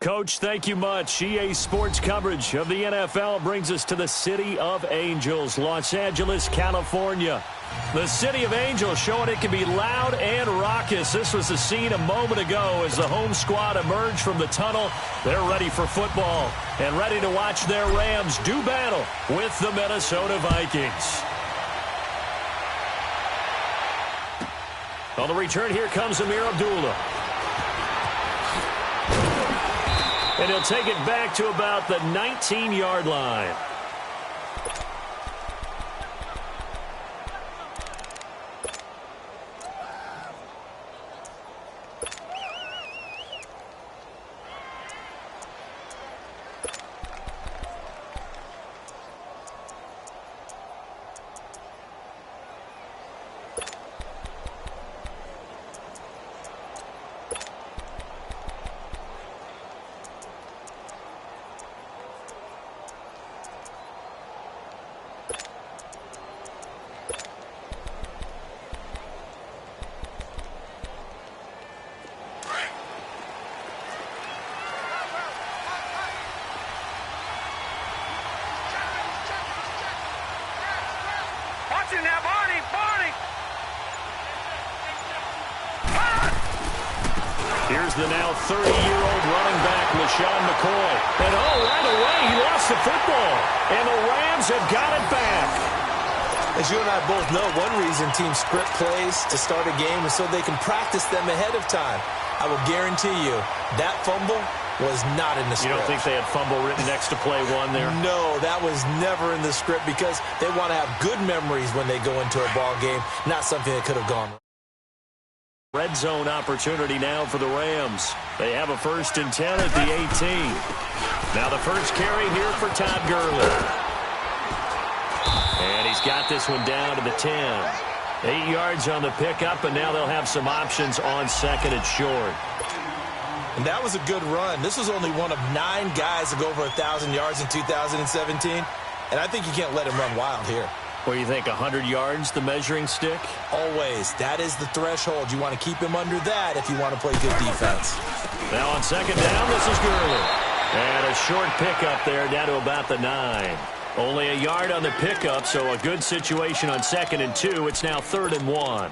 Coach, thank you much. EA Sports coverage of the NFL brings us to the City of Angels, Los Angeles, California. The City of Angels showing it can be loud and raucous. This was the scene a moment ago as the home squad emerged from the tunnel. They're ready for football and ready to watch their Rams do battle with the Minnesota Vikings. On the return, here comes Amir Abdullah. And he'll take it back to about the 19-yard line. is the now 30-year-old running back, LaShawn McCoy. And right away, he lost the football. And the Rams have got it back. As you and I both know, one reason teams script plays to start a game is so they can practice them ahead of time. I will guarantee you that fumble was not in the script. You don't think they had fumble written next to play one there? No, that was never in the script because they want to have good memories when they go into a ball game, not something that could have gone wrong. Red zone opportunity now for the Rams. They have a 1st and 10 at the 18. Now the first carry here for Todd Gurley. And he's got this one down to the 10. 8 yards on the pickup, and now they'll have some options on 2nd and short. And that was a good run. This was only one of 9 guys to go over 1,000 yards in 2017. And I think you can't let him run wild here. What do you think, 100 yards, the measuring stick? Always. That is the threshold. You want to keep him under that if you want to play good defense. Now on 2nd down, this is Gurley. And a short pickup there down to about the 9. Only a yard on the pickup, so a good situation on 2nd and 2. It's now 3rd and 1.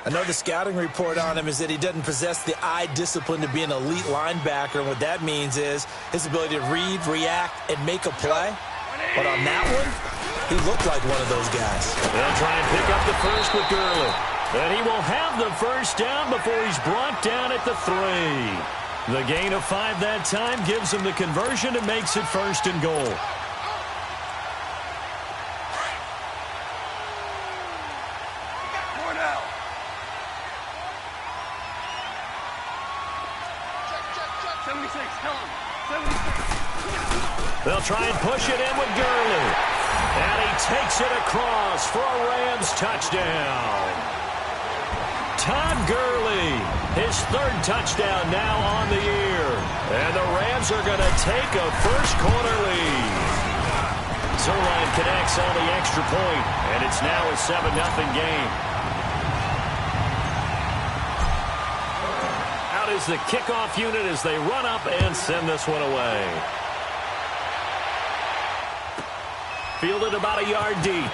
Another scouting report on him is that he doesn't possess the eye discipline to be an elite linebacker. And what that means is his ability to read, react, and make a play. But on that one, he looked like one of those guys. They'll try and pick up the first with Gurley. And he will have the first down before he's brought down at the 3. The gain of 5 that time gives him the conversion and makes it 1st and goal. They'll try and push it in with Gurley. And he takes it across for a Rams touchdown. Todd Gurley, his 3rd touchdown now on the year. And the Rams are going to take a first-quarter lead. Zerline connects on the extra point, and it's now a 7-0 game. Out is the kickoff unit as they run up and send this one away. Fielded about a yard deep.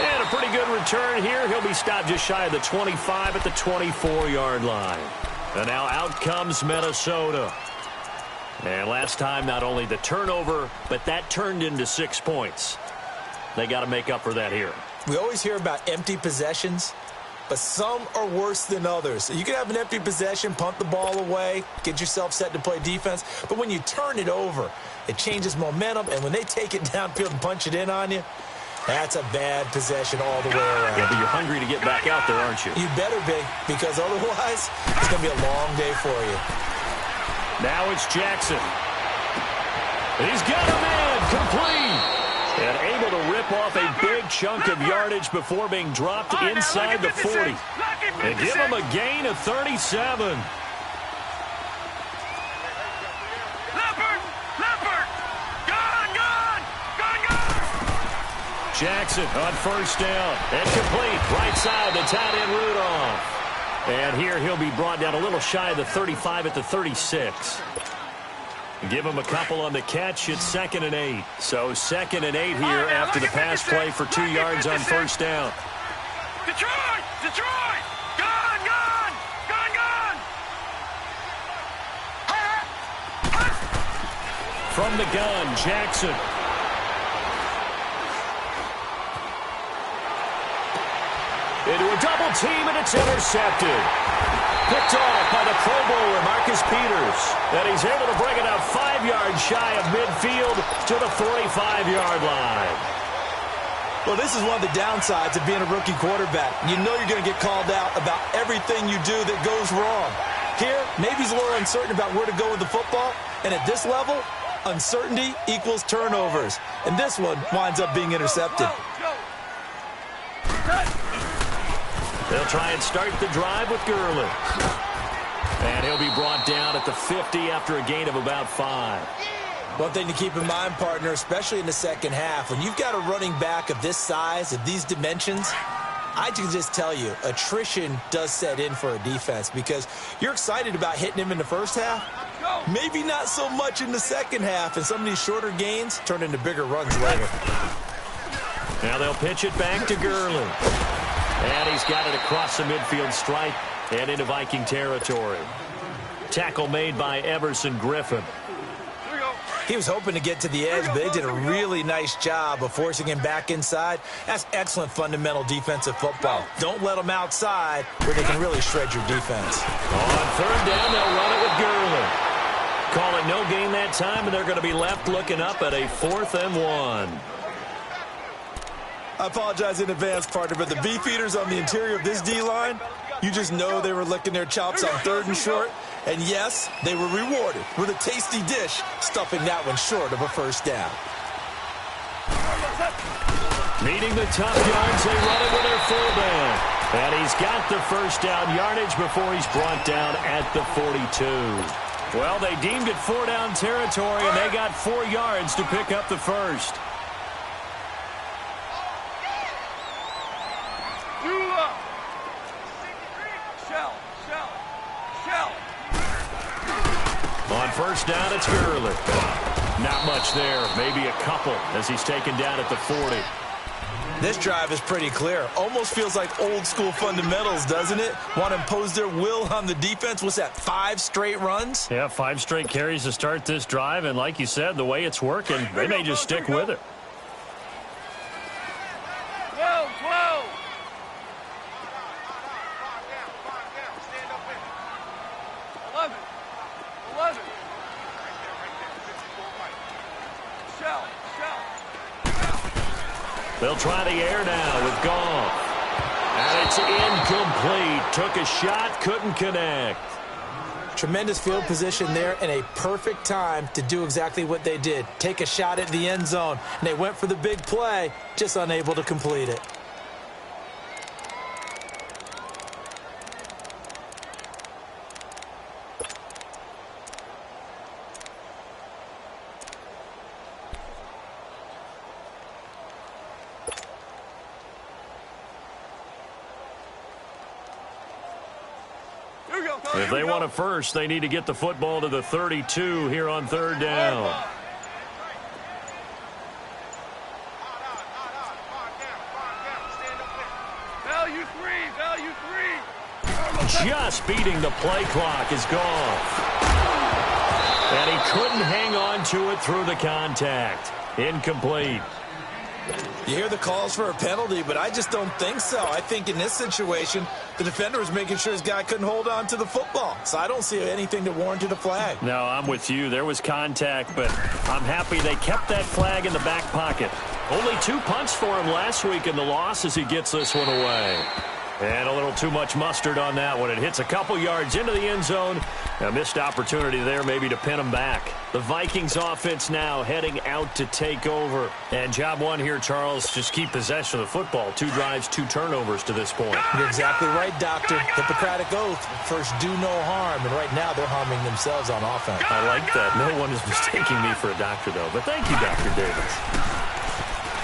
And a pretty good return here. He'll be stopped just shy of the 25 at the 24-yard line. And now out comes Minnesota. And last time, not only the turnover, but that turned into 6 points. They got to make up for that here. We always hear about empty possessions, but some are worse than others. You can have an empty possession, punt the ball away, get yourself set to play defense. But when you turn it over, it changes momentum. And when they take it downfield and punch it in on you, that's a bad possession all the way around. Yeah, but you're hungry to get back out there, aren't you? You better be, because otherwise it's going to be a long day for you. Now it's Jackson. He's got a man complete. And able to rip off a big chunk of yardage before being dropped inside the 40. And give him a gain of 37. Jackson on 1st down. And complete. Right side, the tight end Rudolph. And here he'll be brought down a little shy of the 35 at the 36. Give him a couple on the catch. It's 2nd and 8. So 2nd and 8 here after the pass play for 2 yards on 1st down. Detroit! Detroit! Gone! Gone! Gone! Gone! From the gun, Jackson. Into a double team, and it's intercepted. Picked off by the Pro Bowler, Marcus Peters. And he's able to bring it out 5 yards shy of midfield to the 45-yard line. Well, this is one of the downsides of being a rookie quarterback. You know you're going to get called out about everything you do that goes wrong. Here, maybe he's a little uncertain about where to go with the football. And at this level, uncertainty equals turnovers. And this one winds up being intercepted. They'll try and start the drive with Gurley. And he'll be brought down at the 50 after a gain of about 5. One thing to keep in mind, partner, especially in the second half, when you've got a running back of this size, of these dimensions, I can just tell you, attrition does set in for a defense because you're excited about hitting him in the first half. Maybe not so much in the second half, and some of these shorter gains turn into bigger runs later. Now they'll pitch it back to Gurley. And he's got it across the midfield stripe and into Viking territory. Tackle made by Everson Griffin. He was hoping to get to the edge, but they did a really nice job of forcing him back inside. That's excellent fundamental defensive football. Don't let them outside where they can really shred your defense. On third down, they'll run it with Gurley. Call it no gain that time, and they're going to be left looking up at a 4th and 1. I apologize in advance, partner, but the beefeaters on the interior of this D-line, you just know they were licking their chops on 3rd and short. And yes, they were rewarded with a tasty dish, stuffing that one short of a 1st down. Meeting the tough yards, they run it with their fullback. And he's got the 1st down yardage before he's brought down at the 42. Well, they deemed it 4-down territory, and they got 4 yards to pick up the 1st. On 1st down, it's Gurley. Not much there, maybe a couple as he's taken down at the 40. This drive is pretty clear. Almost feels like old school fundamentals, doesn't it? Want to impose their will on the defense. What's that, 5 straight runs? Yeah, 5 straight carries to start this drive, and like you said, the way it's working, they may just stick with it. 12. They'll try the air now with Goff. And it's incomplete. Took a shot, couldn't connect. Tremendous field position there and a perfect time to do exactly what they did. Take a shot at the end zone. And they went for the big play, just unable to complete it. If they want a first, they need to get the football to the 32 here on 3rd down. Value three. Just beating the play clock is Goff. And he couldn't hang on to it through the contact. Incomplete. You hear the calls for a penalty, but I just don't think so. I think in this situation, the defender was making sure his guy couldn't hold on to the football. So I don't see anything that warranted a flag. No, I'm with you. There was contact, but I'm happy they kept that flag in the back pocket. Only 2 punts for him last week in the loss as he gets this one away. And a little too much mustard on that one. It hits a couple yards into the end zone. A missed opportunity there maybe to pin him back. The Vikings offense now heading out to take over. And job one here, Charles, just keep possession of the football. 2 drives, 2 turnovers to this point. You're exactly right, Doctor. Hippocratic oath. First, do no harm. And right now, they're harming themselves on offense. I like that. No one is mistaking me for a doctor, though. But thank you, Dr. Davis.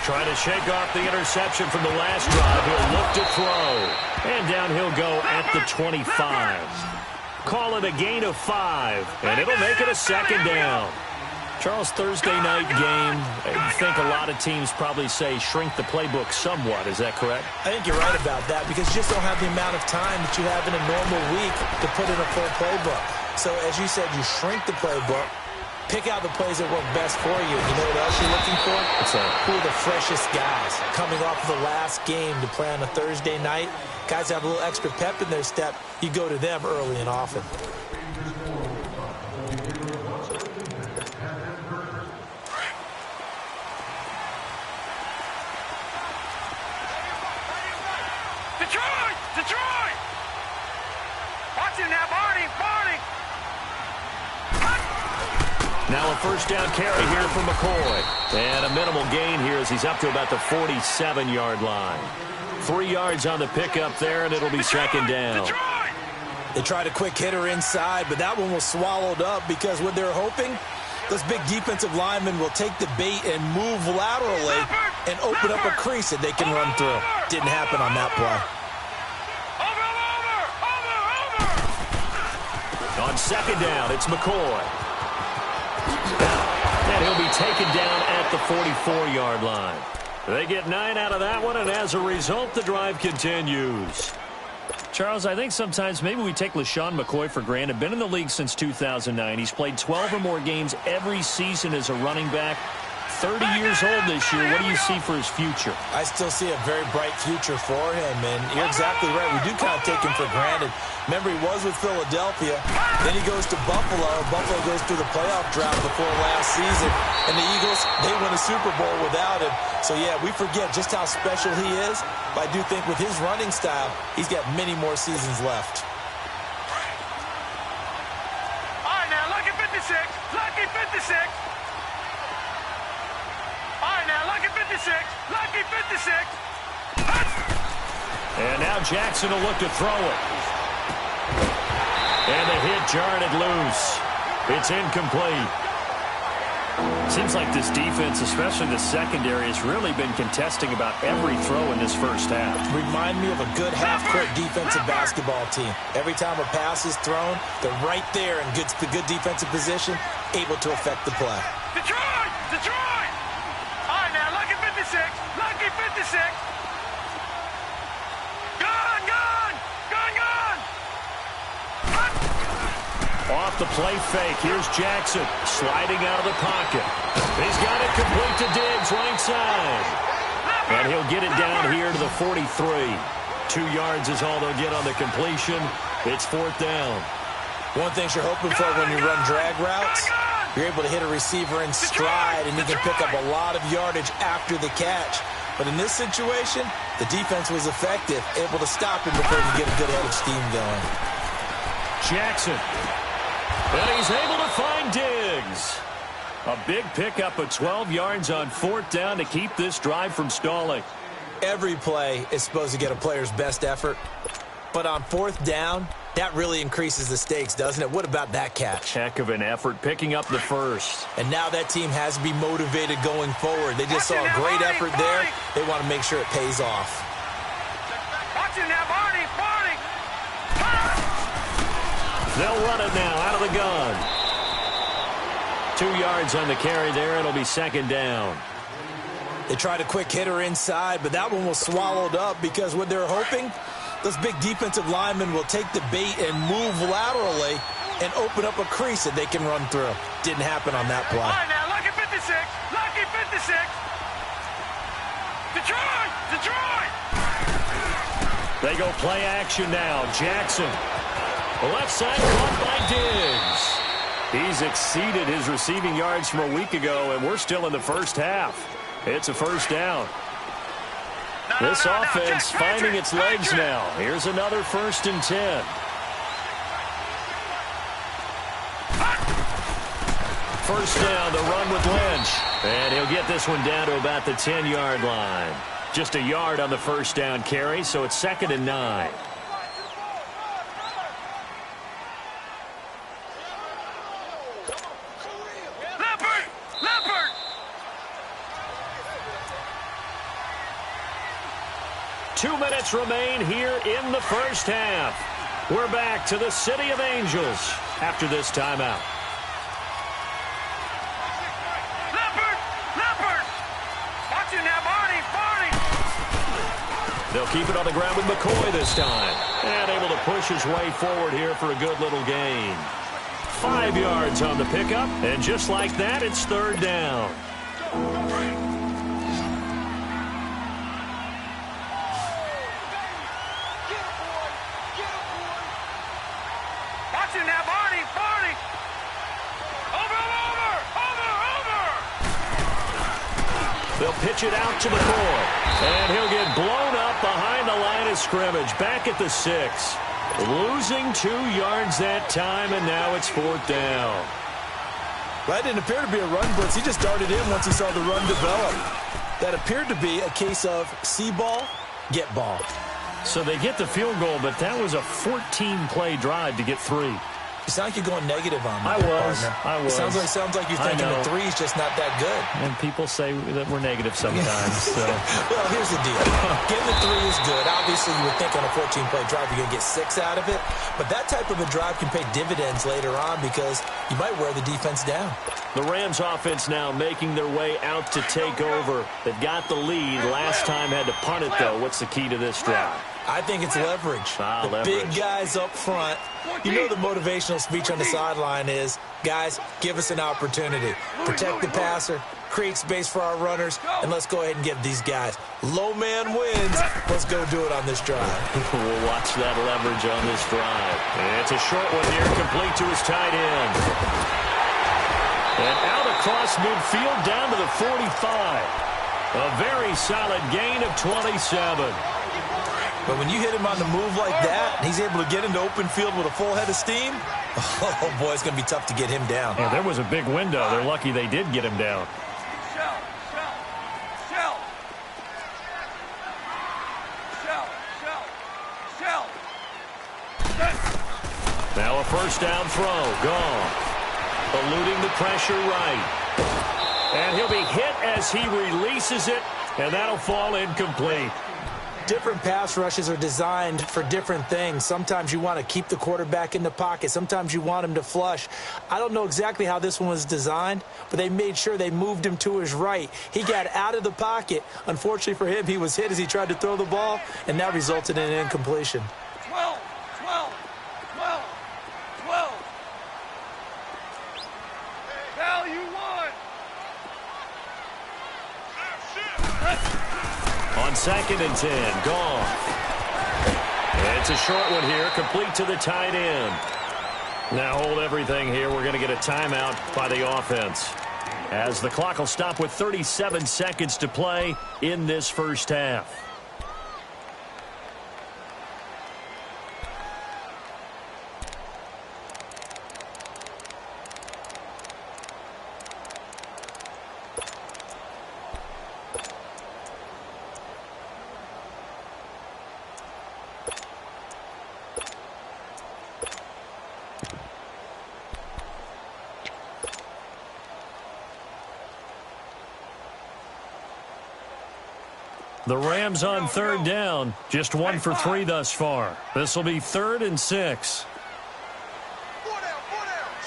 Trying to shake off the interception from the last drive. He'll look to throw. And down he'll go at the 25. Call it a gain of 5. And it'll make it a 2nd down. Charles, Thursday night game. I think a lot of teams probably say shrink the playbook somewhat. Is that correct? I think you're right about that because you just don't have the amount of time that you have in a normal week to put in a full playbook. So, as you said, you shrink the playbook. Pick out the plays that work best for you. You know what else you're looking for? What's that? Who are the freshest guys coming off of the last game to play on a Thursday night? Guys have a little extra pep in their step. You go to them early and often. Detroit! Watch him now, Barney! Now a 1st down carry here for McCoy. And a minimal gain here as he's up to about the 47-yard line. 3 yards on the pickup there, and it'll be 2nd down. They tried a quick hitter inside, but that one was swallowed up because what they're hoping, those big defensive linemen will take the bait and move laterally and open up a crease that they can run through. Didn't happen on that play. On 2nd down, it's McCoy. And he'll be taken down at the 44-yard line. They get 9 out of that one, and as a result, the drive continues. Charles, I think sometimes maybe we take LaShawn McCoy for granted. Been in the league since 2009. He's played 12 or more games every season as a running back. 30 years old this year. What do you see for his future? I still see a very bright future for him, and you're exactly right. We do kind of take him for granted. Remember, he was with Philadelphia. Then he goes to Buffalo. Buffalo goes through the playoff drought before last season. And the Eagles, they win a Super Bowl without him. So, yeah, we forget just how special he is. But I do think with his running style, he's got many more seasons left. All right, now, lucky 56. Lucky 56. All right, now, lucky 56. Lucky 56. And now Jackson will look to throw it. And the hit jarred it loose. It's incomplete. Seems like this defense, especially the secondary, has really been contesting about every throw in this first half. Remind me of a good half-court defensive basketball team. Every time a pass is thrown, they're right there in good defensive position, able to affect the play. Detroit! Detroit! All right, now, lucky 56. Lucky 56. Gone, gone! Gone, gone! Off the play fake, here's Jackson sliding out of the pocket. He's got it complete to Diggs, right side. And he'll get it down here to the 43. 2 yards is all they'll get on the completion. It's 4th down. One thing you're hoping for when you run drag routes, you're able to hit a receiver in stride, and you can pick up a lot of yardage after the catch. But in this situation, the defense was effective, able to stop him before he could get a good head of steam going. Jackson. And he's able to find Diggs. A big pickup of 12 yards on 4th down to keep this drive from stalling. Every play is supposed to get a player's best effort. But on 4th down, that really increases the stakes, doesn't it? What about that catch? Heck of an effort picking up the first. And now that team has to be motivated going forward. They just saw a great effort there. They want to make sure it pays off. Watch it now, Barney! Barney! They'll run it now out of the gun. 2 yards on the carry there. It'll be 2nd down. They tried a quick hitter inside, but that one was swallowed up because what they're hoping, those big defensive linemen will take the bait and move laterally and open up a crease that they can run through. Didn't happen on that play. All right, now, lucky 56. Lucky 56. Detroit! Detroit! They go play action now. Jackson. Left side caught by Diggs. He's exceeded his receiving yards from a week ago, and we're still in the first half. It's a 1st down. This offense finding its legs now. Here's another 1st and 10. First down, the run with Lynch. And he'll get this one down to about the 10-yard line. Just a yard on the 1st down carry, so it's 2nd and 9. Leopard! Leopard! Two minutes remain here in the first half. We're back to the City of Angels after this timeout. Leopard! Leopard! Watch it now, Barney! Barney! They'll keep it on the ground with McCoy this time. And able to push his way forward here for a good little gain. 5 yards on the pickup, and just like that, it's 3rd down. Watch it now, Barney! Barney! Over! They'll pitch it out to McCoy, and he'll get blown up behind the line of scrimmage, back at the 6. Losing 2 yards that time, and now it's 4th down. That didn't appear to be a run blitz. He just darted in once he saw the run develop. That appeared to be a case of see ball, get ball. So they get the field goal, but that was a 14-play drive to get 3. You sound like you're going negative on me, I was. It sounds like you're thinking the three's just not that good. And people say that we're negative sometimes. So. Well, here's the deal. Getting the three is good. Obviously, you would think on a 14-play drive you're going to get 6 out of it. But that type of a drive can pay dividends later on because you might wear the defense down. The Rams offense now making their way out to take over. They've got the lead. Last time had to punt it, though. What's the key to this drive? I think it's leverage. Leverage. Big guys up front. You know the motivational speech on the sideline is, guys, give us an opportunity. Protect the passer, create space for our runners, and let's go ahead and get these guys. Low man wins. Let's go do it on this drive. We'll watch that leverage on this drive. And it's a short one here, complete to his tight end. And out across midfield down to the 45. A very solid gain of 27. But when you hit him on the move like that, he's able to get into open field with a full head of steam, oh, boy, it's going to be tough to get him down. Yeah, there was a big window. They're lucky they did get him down. Now a first down throw. Gone. Eluding the pressure right. And he'll be hit as he releases it, and that'll fall incomplete. Different pass rushes are designed for different things. Sometimes you want to keep the quarterback in the pocket. Sometimes you want him to flush. I don't know exactly how this one was designed, but they made sure they moved him to his right. He got out of the pocket. Unfortunately for him, he was hit as he tried to throw the ball, and that resulted in an incompletion. 12. Value 1. On 2nd and 10, gone. It's a short one here, complete to the tight end. Now hold everything here. We're going to get a timeout by the offense, as the clock will stop with 37 seconds to play in this first half. The Rams on 3rd down, just 1 for 3 thus far. This will be 3rd and 6. 4 down,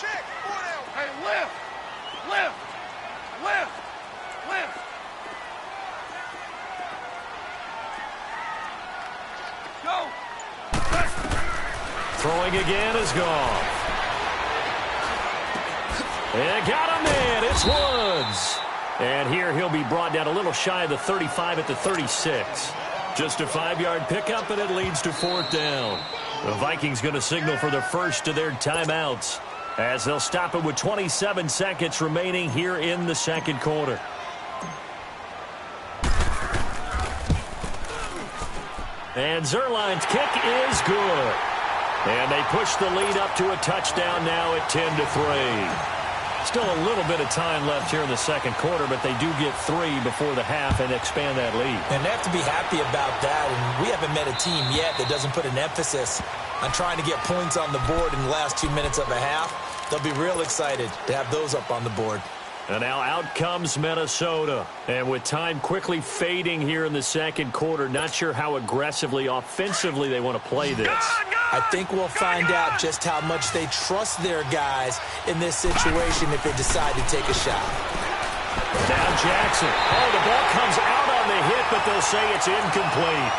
check, 4 down. Hey, lift. Go. Throwing again is gone. And got him in. It's Woods. And here he'll be brought down a little shy of the 35 at the 36. Just a 5-yard pickup, and it leads to 4th down. The Vikings going to signal for the first of their timeouts, as they'll stop it with 27 seconds remaining here in the second quarter. And Zerline's kick is good. And they push the lead up to a touchdown now at 10-3. Still a little bit of time left here in the second quarter, but they do get 3 before the half and expand that lead. And they have to be happy about that. And we haven't met a team yet that doesn't put an emphasis on trying to get points on the board in the last 2 minutes of a half. They'll be real excited to have those up on the board. And now out comes Minnesota. And with time quickly fading here in the second quarter, not sure how aggressively, offensively they want to play this. I think we'll find out just how much they trust their guys in this situation if they decide to take a shot. Now Jackson. Oh, the ball comes out on the hit, but they'll say it's incomplete.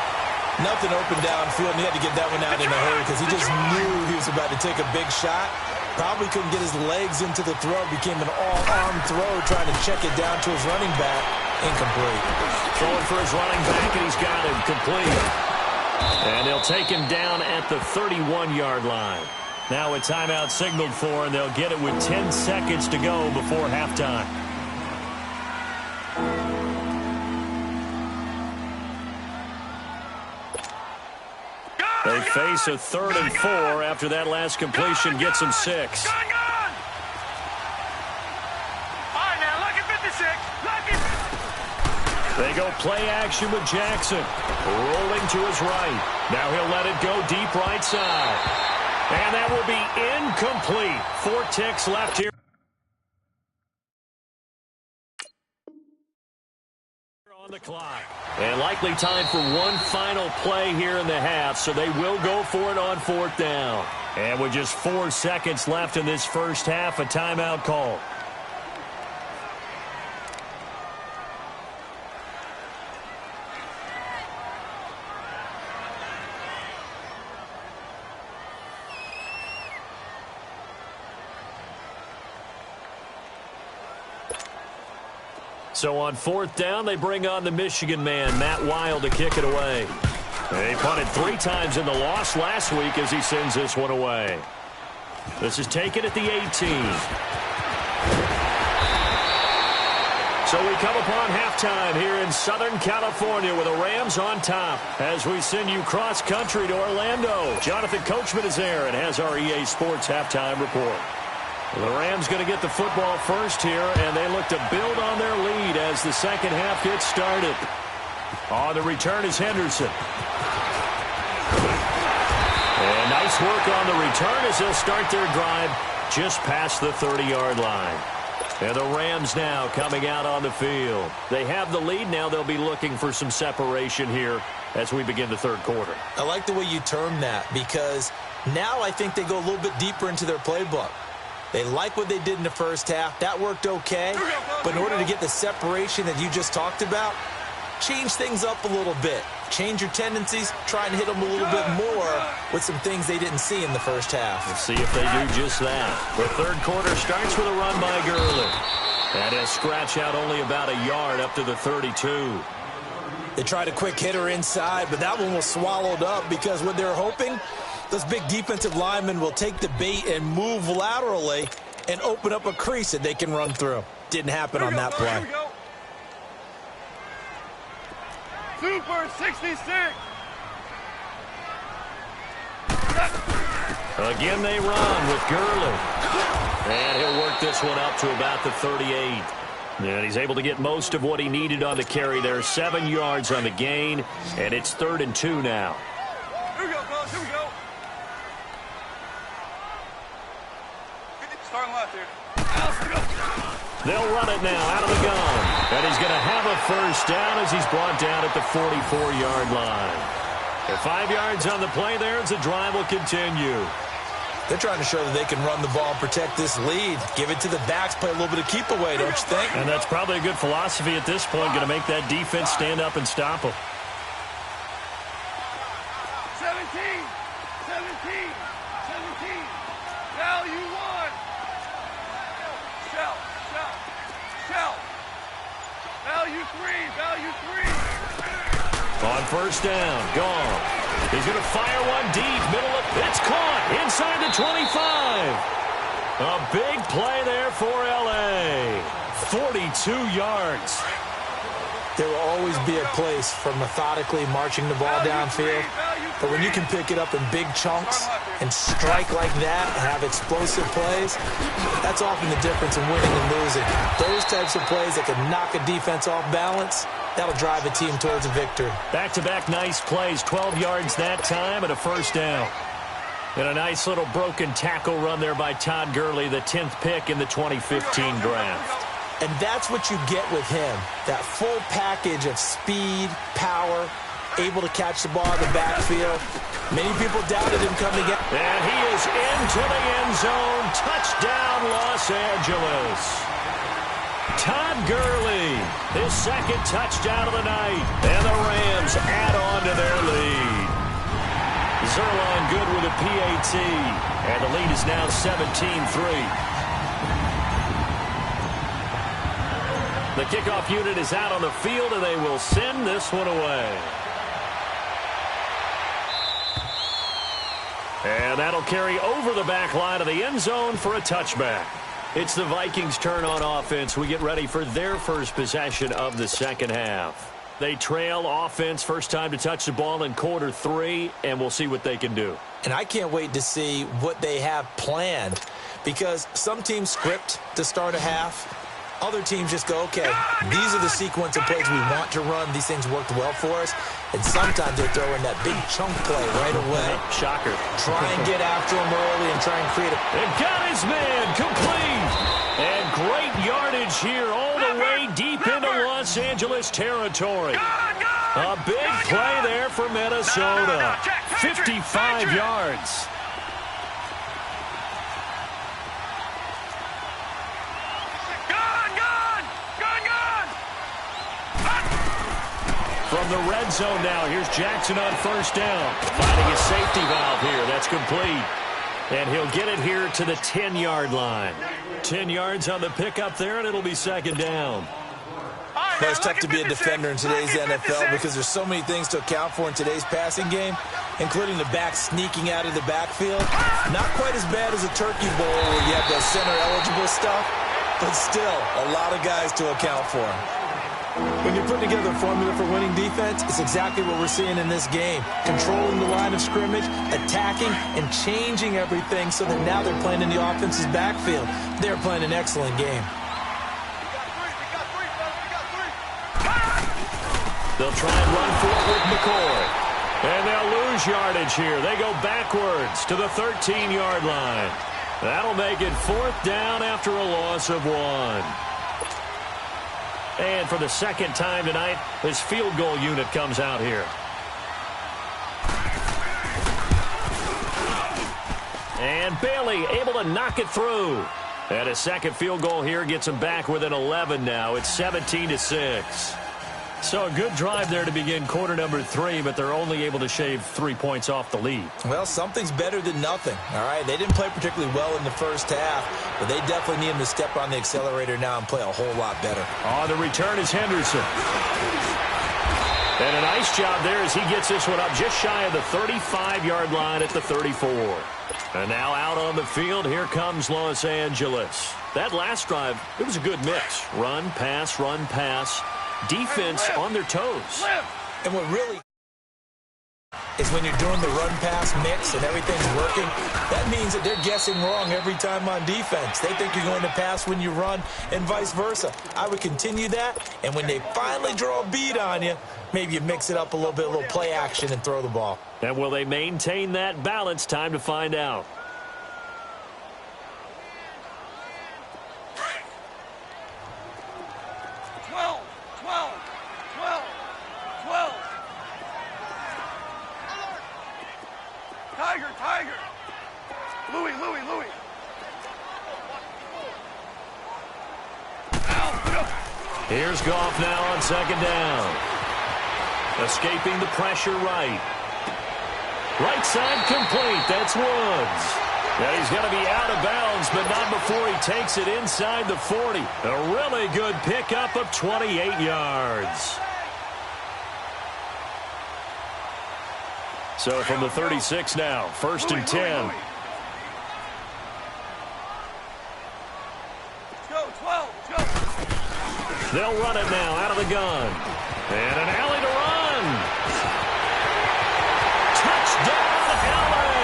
Nothing open downfield, and he had to get that one out in a hurry because he just knew he was about to take a big shot. Probably couldn't get his legs into the throw. Became an all-arm throw, trying to check it down to his running back. Incomplete. Throwing for his running back, and he's got him complete. And they'll take him down at the 31-yard line. Now a timeout signaled for, and they'll get it with 10 seconds to go before halftime. They face a 3rd and 4 after that last completion gets them 6. All right, now, look at 56. Look at... They go play action with Jackson. Rolling to his right. Now he'll let it go deep right side. And that will be incomplete. 4 ticks left here on the clock. And likely time for one final play here in the half, so they will go for it on 4th down. And with just 4 seconds left in this first half, a timeout call. So on 4th down, they bring on the Michigan man, Matt Weil, to kick it away. They punted 3 times in the loss last week as he sends this one away. This is taken at the 18. So we come upon halftime here in Southern California with the Rams on top as we send you cross-country to Orlando. Jonathan Coachman is there and has our EA Sports halftime report. The Rams going to get the football first here, and they look to build on their lead as the second half gets started. On the return is Henderson. And nice work on the return as they'll start their drive just past the 30-yard line. And the Rams now coming out on the field. They have the lead now. They'll be looking for some separation here as we begin the third quarter. I like the way you term that because now I think they go a little bit deeper into their playbook. They like what they did in the first half. That worked okay. But in order to get the separation that you just talked about, change things up a little bit. Change your tendencies. Try and hit them a little bit more with some things they didn't see in the first half. We'll see if they do just that. The third quarter starts with a run by Gurley. And he'll scratch out only about a yard up to the 32. They tried a quick hitter inside, but that one was swallowed up because what they're hoping, those big defensive linemen will take the bait and move laterally and open up a crease that they can run through. Didn't happen on that play. Super 66. Again, they run with Gurley. And he'll work this one up to about the 38. And he's able to get most of what he needed on the carry there. 7 yards on the gain, and it's 3rd and 2 now. Here we go, fellas. Here we go. Starting left here. They'll run it now out of the gun. And he's going to have a first down as he's brought down at the 44-yard line. And 5 yards on the play there as the drive will continue. They're trying to show that they can run the ball and protect this lead. Give it to the backs, play a little bit of keep away, don't you think? And that's probably a good philosophy at this point, going to make that defense stand up and stop them. 17. 17. 17. Value 1. Shell. Shell. Shell. Value 3. Value 3. On first down, gone. He's going to fire one deep, middle of, it's caught, inside the 25. A big play there for L.A. 42 yards. There will always be a place for methodically marching the ball downfield. But when you can pick it up in big chunks and strike like that and have explosive plays, that's often the difference in winning and losing. Those types of plays that can knock a defense off balance, that'll drive a team towards a victory. Back-to-back nice plays, 12 yards that time and a first down. And a nice little broken tackle run there by Todd Gurley, the 10th pick in the 2015 draft. And that's what you get with him, that full package of speed, power, able to catch the ball in the backfield. Many people doubted him coming in. And he is into the end zone. Touchdown, Los Angeles. Todd Gurley, his second touchdown of the night. And the Rams add on to their lead. Zerline good with a PAT. And the lead is now 17-3. The kickoff unit is out on the field, and they will send this one away. And that'll carry over the back line of the end zone for a touchback. It's the Vikings' turn on offense. We get ready for their first possession of the second half. They trail offense, first time to touch the ball in quarter 3, and we'll see what they can do. And I can't wait to see what they have planned, because some teams script to start a half. Other teams just go, okay, these are the sequence of plays we want to run. These things worked well for us. And sometimes they throw in that big chunk play right away. Shocker. Try and get after him early and try and create a... They've got his man complete. And great yardage here all the way deep into Los Angeles territory. A big play there for Minnesota. 55 yards. From the red zone now, here's Jackson on first down. Finding a safety valve here. That's complete. And he'll get it here to the 10-yard line. 10 yards on the pickup there, and it'll be second down. Well, it's tough to be a defender in today's NFL because there's so many things to account for in today's passing game, including the back sneaking out of the backfield. Not quite as bad as a Turkey Bowl where you have that center-eligible stuff, but still a lot of guys to account for. When you put together a formula for winning defense, it's exactly what we're seeing in this game. Controlling the line of scrimmage, attacking, and changing everything so that now they're playing in the offense's backfield. They're playing an excellent game. They'll try and run for it with McCoy. And they'll lose yardage here. They go backwards to the 13-yard line. That'll make it fourth down after a loss of 1. And for the second time tonight, this field goal unit comes out here. And Bailey able to knock it through. And a second field goal here gets them back within 11 now. It's 17-6. So a good drive there to begin quarter number 3, but they're only able to shave 3 points off the lead. Well, something's better than nothing, all right? They didn't play particularly well in the first half, but they definitely need him to step on the accelerator now and play a whole lot better. On the return is Henderson. And a nice job there as he gets this one up just shy of the 35-yard line at the 34. And now out on the field, here comes Los Angeles. That last drive, it was a good mix. Run, pass, run, pass. Defense on their toes. And what really is when you're doing the run-pass mix and everything's working, that means that they're guessing wrong every time on defense. They think you're going to pass when you run and vice versa. I would continue that, and when they finally draw a beat on you, maybe you mix it up a little bit, a little play action and throw the ball. And will they maintain that balance? Time to find out. Tiger. Louis. Here's Goff now on second down. Escaping the pressure right. Right side complete. That's Woods. Now he's going to be out of bounds, but not before he takes it inside the 40. A really good pickup of 28 yards. So from the 36 now, first and 10. They'll run it now out of the gun. And an alley to run. Touchdown, LA!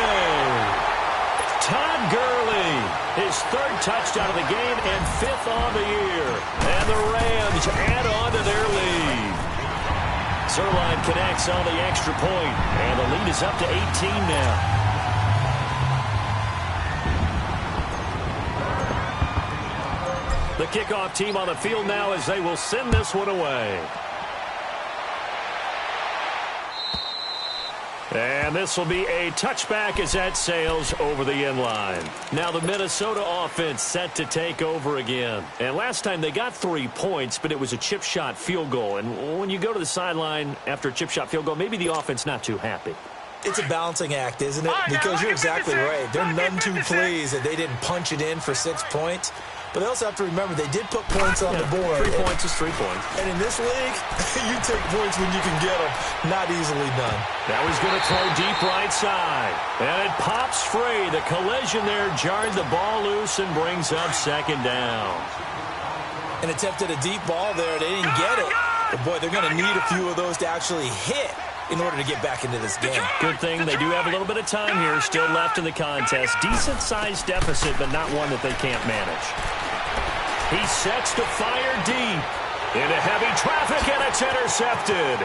Todd Gurley, his third touchdown of the game and fifth on the year. And the Rams add on to their lead. Zerline connects on the extra point, and the lead is up to 18 now. The kickoff team on the field now as they will send this one away. And this will be a touchback as that sails over the end line. Now the Minnesota offense set to take over again. And last time they got 3 points, but it was a chip shot field goal. And when you go to the sideline after a chip shot field goal, maybe the offense not too happy. It's a balancing act, isn't it? Because you're exactly right. They're none too pleased that they didn't punch it in for 6 points. But they also have to remember they did put points on the board. 3 points is 3 points. And in this league, you take points when you can get them. Not easily done. Now he's going to throw deep right side. And it pops free. The collision there jarred the ball loose and brings up second down. And attempted a deep ball there. They didn't get it. But, boy, they're going to need a few of those to actually hit in order to get back into this game. Good thing they do have a little bit of time here still left in the contest. Decent-sized deficit, but not one that they can't manage. He sets to fire deep. Into heavy traffic, and it's intercepted.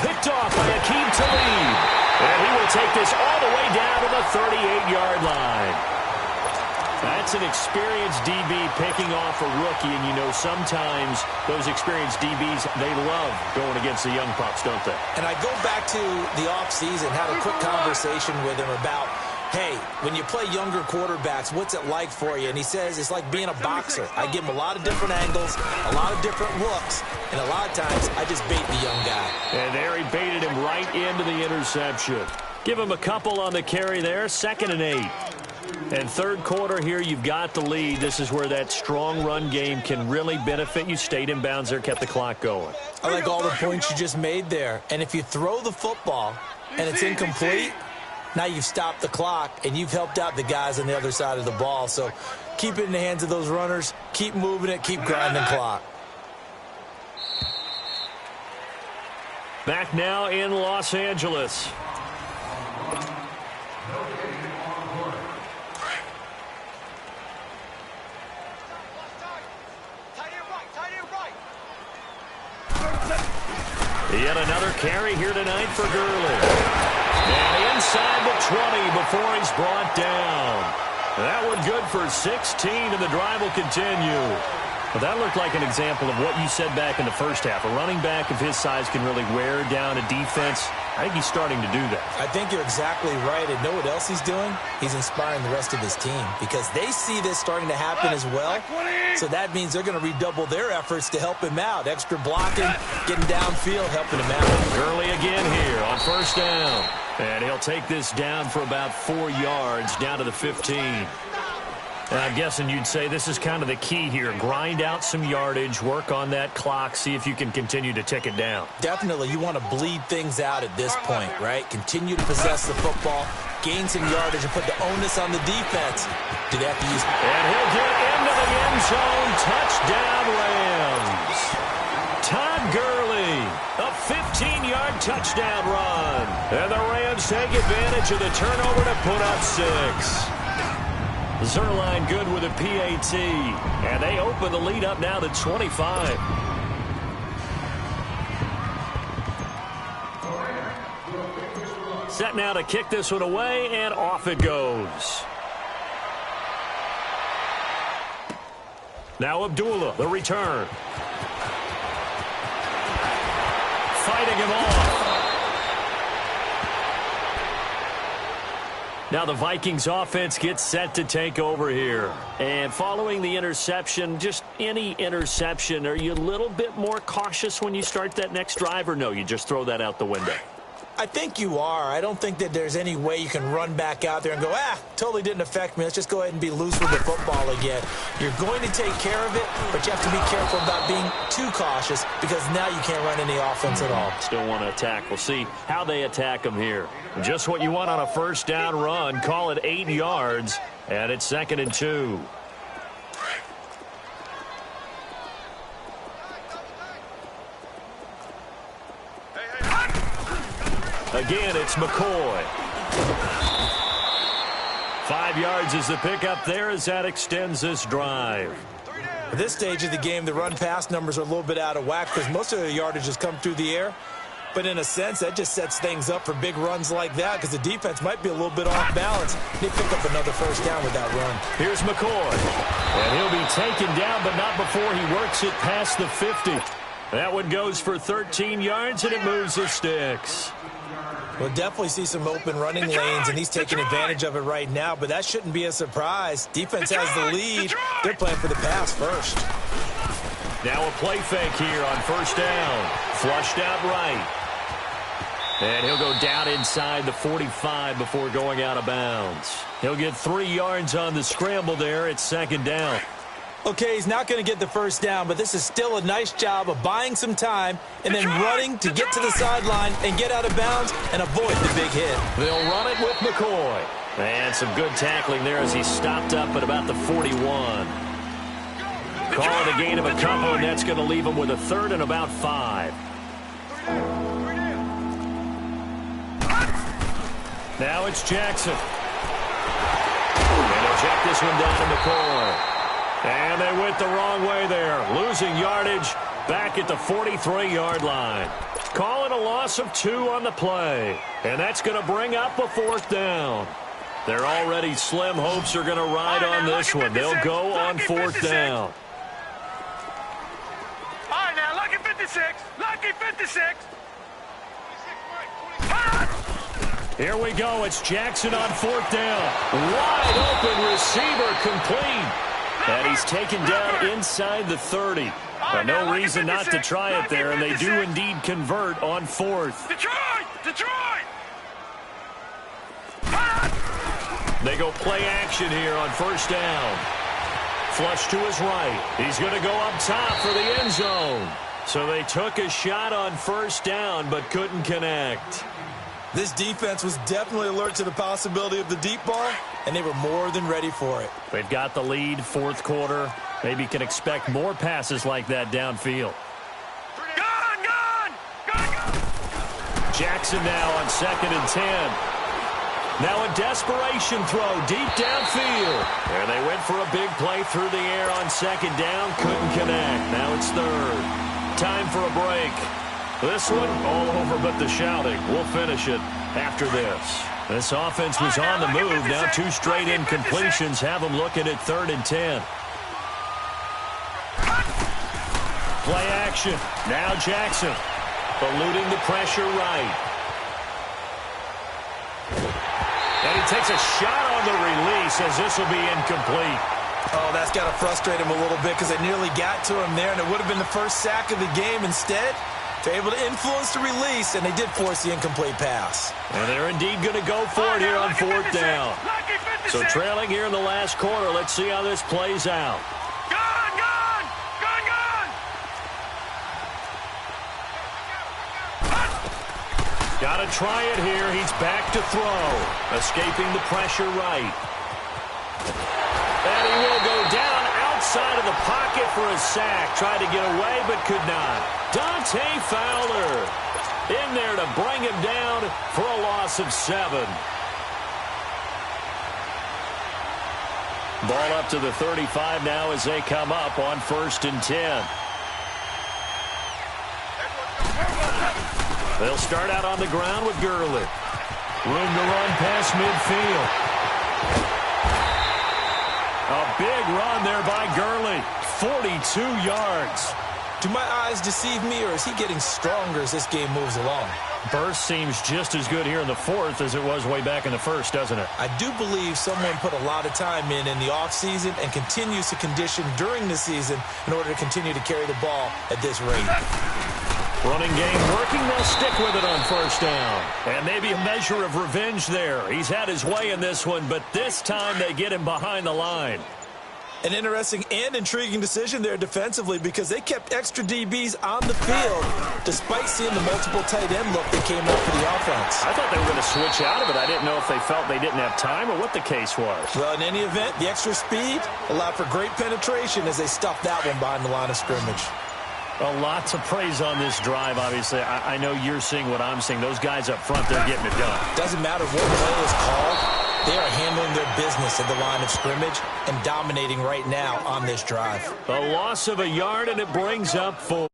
Picked off by Akeem Talib. And he will take this all the way down to the 38-yard line. That's an experienced DB picking off a rookie, and you know sometimes those experienced DBs, they love going against the young pups, don't they? And I go back to the offseason, had a quick conversation with him about, hey, when you play younger quarterbacks, what's it like for you? And he says it's like being a boxer. I give him a lot of different angles, a lot of different looks, and a lot of times I just bait the young guy. And there he baited him right into the interception. Give him a couple on the carry there, 2nd and 8. And third quarter here, you've got the lead. This is where that strong run game can really benefit you. Stayed in bounds there, kept the clock going. I like all the points you just made there. And if you throw the football and it's incomplete, now you've stopped the clock and you've helped out the guys on the other side of the ball. So keep it in the hands of those runners. Keep moving it. Keep grinding clock. Back now in Los Angeles. Yet another carry here tonight for Gurley. And inside the 20 before he's brought down. That one good for 16, and the drive will continue. Well, that looked like an example of what you said back in the first half. A running back of his size can really wear down a defense. I think he's starting to do that. I think you're exactly right. And know what else he's doing? He's inspiring the rest of his team because they see this starting to happen as well. So that means they're going to redouble their efforts to help him out. Extra blocking, getting downfield, helping him out. Gurley again here on 1st down. And he'll take this down for about 4 yards, down to the 15. And I'm guessing you'd say this is kind of the key here. Grind out some yardage, work on that clock, see if you can continue to tick it down. Definitely, you want to bleed things out at this point, right? Continue to possess the football, gain some yardage, and put the onus on the defense. Do they have to use... And he'll get into the end zone. Touchdown, Rams. Todd Gurley, a 15-yard touchdown run. And the Rams take advantage of the turnover to put up 6. Zerline good with a PAT. And they open the lead up now to 25. Set now to kick this one away, and off it goes. Now Abdullah, the return. Fighting him off. Now the Vikings offense gets set to take over here. And following the interception, just any interception, are you a little bit more cautious when you start that next drive, or no, you just throw that out the window? I think you are. I don't think that there's any way you can run back out there and go, totally didn't affect me. Let's just go ahead and be loose with the football again. You're going to take care of it, but you have to be careful about being too cautious because now you can't run any offense at all. Still want to attack. We'll see how they attack them here. Just what you want on a 1st down run. Call it 8 yards, and it's 2nd and 2. Again, it's McCoy. 5 yards is the pickup there as that extends this drive. At this stage of the game, the run-pass numbers are a little bit out of whack because most of the yardage has come through the air. But in a sense, that just sets things up for big runs like that because the defense might be a little bit off balance. They pick up another 1st down with that run. Here's McCoy. And he'll be taken down, but not before he works it past the 50. That one goes for 13 yards, and it moves the sticks. We'll definitely see some open running lanes, and he's taking advantage of it right now, but that shouldn't be a surprise. Defense has the lead. They're playing for the pass first. Now a play fake here on 1st down. Flushed out right. And he'll go down inside the 45 before going out of bounds. He'll get 3 yards on the scramble there. It's 2nd down. Okay, he's not going to get the 1st down, but this is still a nice job of buying some time and then running to get to the sideline and get out of bounds and avoid the big hit. They'll run it with McCoy. And some good tackling there as he stopped up at about the 41. Call it a gain of a couple, and that's going to leave him with a 3rd and about 5. Now it's Jackson. And he'll check this one down to McCoy. And they went the wrong way there. Losing yardage back at the 43-yard line. Calling a loss of 2 on the play. And that's going to bring up a 4th down. Their already slim hopes are going to ride on this one. They'll go on 4th down. All right, now, lucky 56. Lucky 56. Here we go. It's Jackson on 4th down. Wide open receiver complete. And he's taken down inside the 30. No reason not to try it there, and they do indeed convert on 4th. Detroit! They go play action here on 1st down. Flush to his right. He's going to go up top for the end zone. So they took a shot on 1st down but couldn't connect. This defense was definitely alert to the possibility of the deep ball, and they were more than ready for it. They've got the lead, 4th quarter. Maybe can expect more passes like that downfield. Gone! Jackson now on 2nd and 10. Now a desperation throw deep downfield. And they went for a big play through the air on 2nd down. Couldn't connect. Now it's 3rd. Time for a break. This one all over but the shouting. We'll finish it after this. This offense was on the move. Now 2 straight incompletions have them looking at 3rd and 10. Play action. Now Jackson. Eluding the pressure right. And he takes a shot on the release as this will be incomplete. Oh, that's got to frustrate him a little bit because they nearly got to him there, and it would have been the first sack of the game. Instead, they're able to influence the release, and they did force the incomplete pass. And they're indeed going to go for it here on 4th down. So trailing here in the last quarter. Let's see how this plays out. Gone! Got to try it here. He's back to throw. Escaping the pressure right. And he will go down outside of the pocket for a sack. Tried to get away but could not. Dante Fowler in there to bring him down for a loss of 7. Ball up to the 35 now as they come up on 1st and 10. They'll start out on the ground with Gurley. Room to run past midfield. A big run there by Gurley. 42 yards. Do my eyes deceive me, or is he getting stronger as this game moves along? Burst seems just as good here in the 4th as it was way back in the 1st, doesn't it? I do believe someone put a lot of time in the offseason and continues to condition during the season in order to continue to carry the ball at this rate. Running game working. They'll stick with it on 1st down. And maybe a measure of revenge there. He's had his way in this one, but this time they get him behind the line. An interesting and intriguing decision there defensively because they kept extra DBs on the field despite seeing the multiple tight end look that came out for the offense. I thought they were going to switch out of it. I didn't know if they felt they didn't have time or what the case was. Well, in any event, the extra speed allowed for great penetration as they stuffed that one behind the line of scrimmage. Well, lots of praise on this drive, obviously. I know you're seeing what I'm seeing. Those guys up front, they're getting it done. Doesn't matter what play is called. They are handling their business at the line of scrimmage and dominating right now on this drive. A loss of a yard, and it brings up 4.